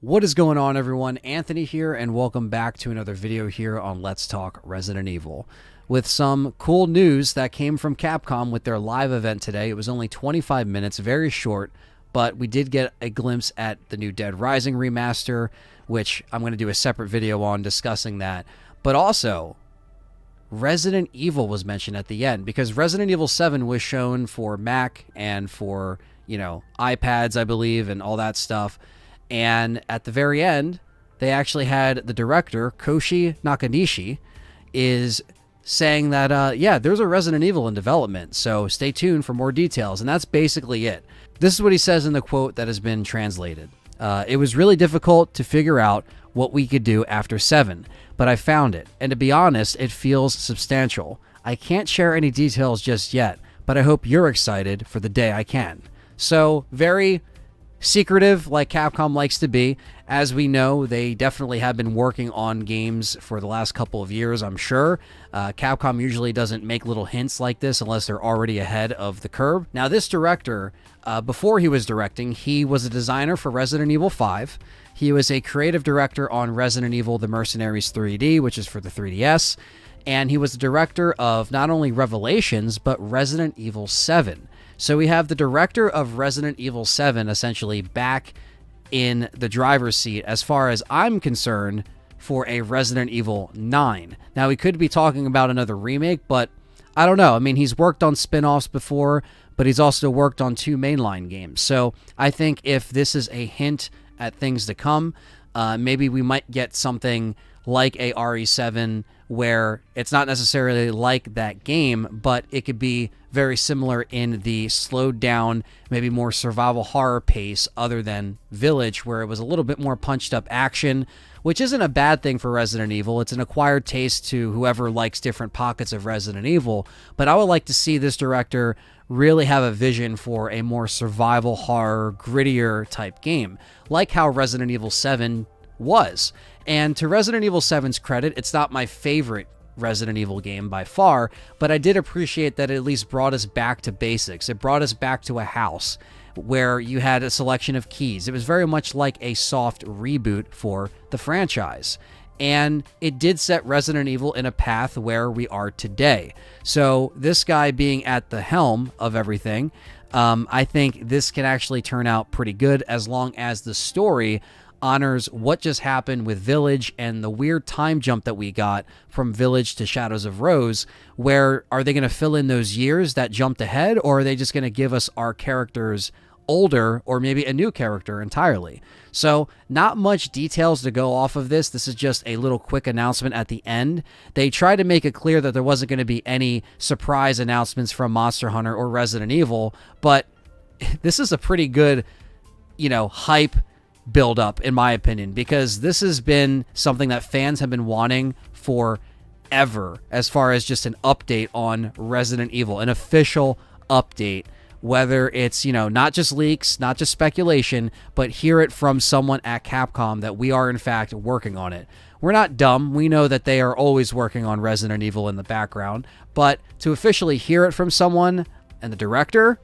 What is going on, everyone? Anthony here, and welcome back to another video here on Let's Talk Resident Evil. With some cool news that came from Capcom with their live event today. It was only 25 minutes, very short, but we did get a glimpse at the new Dead Rising remaster, which I'm going to do a separate video on discussing that. But also, Resident Evil was mentioned at the end, because Resident Evil 7 was shown for Mac and for, iPads, I believe, and all that stuff. And at the very end, they actually had the director, Koshi Nakanishi, is saying that, yeah, there's a Resident Evil in development, so stay tuned for more details. And that's basically it. This is what he says in the quote that has been translated. It was really difficult to figure out what we could do after 7, but I found it. And to be honest, it feels substantial. I can't share any details just yet, but I hope you're excited for the day I can. So, very secretive, like Capcom likes to be. As we know, they definitely have been working on games for the last couple of years, I'm sure. Capcom usually doesn't make little hints like this unless they're already ahead of the curve. Now, this director, before he was directing, he was a designer for Resident Evil 5. He was a creative director on Resident Evil The Mercenaries 3D, which is for the 3DS. And he was the director of not only Revelations, but Resident Evil 7. So we have the director of Resident Evil 7 essentially back in the driver's seat as far as I'm concerned for a Resident Evil 9. Now, we could be talking about another remake, but I don't know. I mean, he's worked on spin-offs before, but he's also worked on 2 mainline games. So I think if this is a hint at things to come, maybe we might get something like a RE7 where it's not necessarily like that game, but it could be very similar in the slowed down, maybe more survival horror pace other than Village, where it was a little bit more punched up action, which isn't a bad thing for Resident Evil. It's an acquired taste to whoever likes different pockets of Resident Evil, but I would like to see this director really have a vision for a more survival horror, grittier type game, like how Resident Evil 7 was. And to Resident Evil 7's credit, it's not my favorite Resident Evil game by far, but I did appreciate that it at least brought us back to basics. It brought us back to a house where you had a selection of keys. It was very much like a soft reboot for the franchise. And it did set Resident Evil in a path where we are today. So this guy being at the helm of everything, I think this can actually turn out pretty good as long as the story honors what just happened with Village and the weird time jump that we got from Village to Shadows of Rose. Where are they going to fill in those years that jumped ahead, or are they just going to give us our characters older, or maybe a new character entirely? So not much details to go off of this. This is just a little quick announcement at the end. They tried to make it clear that there wasn't going to be any surprise announcements from Monster Hunter or Resident Evil, but this is a pretty good, hype build up, in my opinion, because this has been something that fans have been wanting forever as far as just an update on Resident Evil, an official update, whether it's, not just leaks, not just speculation, but hear it from someone at Capcom that we are in fact working on it. We're not dumb. We know that they are always working on Resident Evil in the background, but to officially hear it from someone and the director,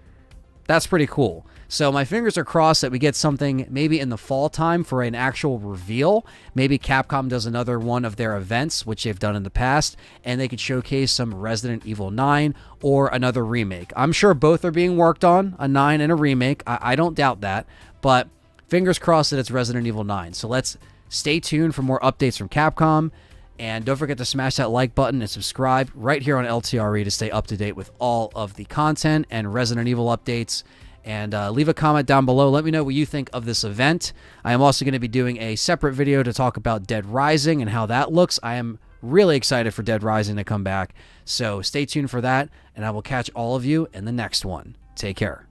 that's pretty cool. So my fingers are crossed that we get something maybe in the fall time for an actual reveal. Maybe Capcom does another one of their events, which they've done in the past, and they could showcase some Resident Evil 9 or another remake. I'm sure both are being worked on, a 9 and a remake. I don't doubt that, but fingers crossed that it's Resident Evil 9. So let's stay tuned for more updates from Capcom. And don't forget to smash that like button and subscribe right here on LTRE to stay up to date with all of the content and Resident Evil updates. And leave a comment down below. Let me know what you think of this event. I am also going to be doing a separate video to talk about Dead Rising and how that looks. I am really excited for Dead Rising to come back. So stay tuned for that, and I will catch all of you in the next one. Take care.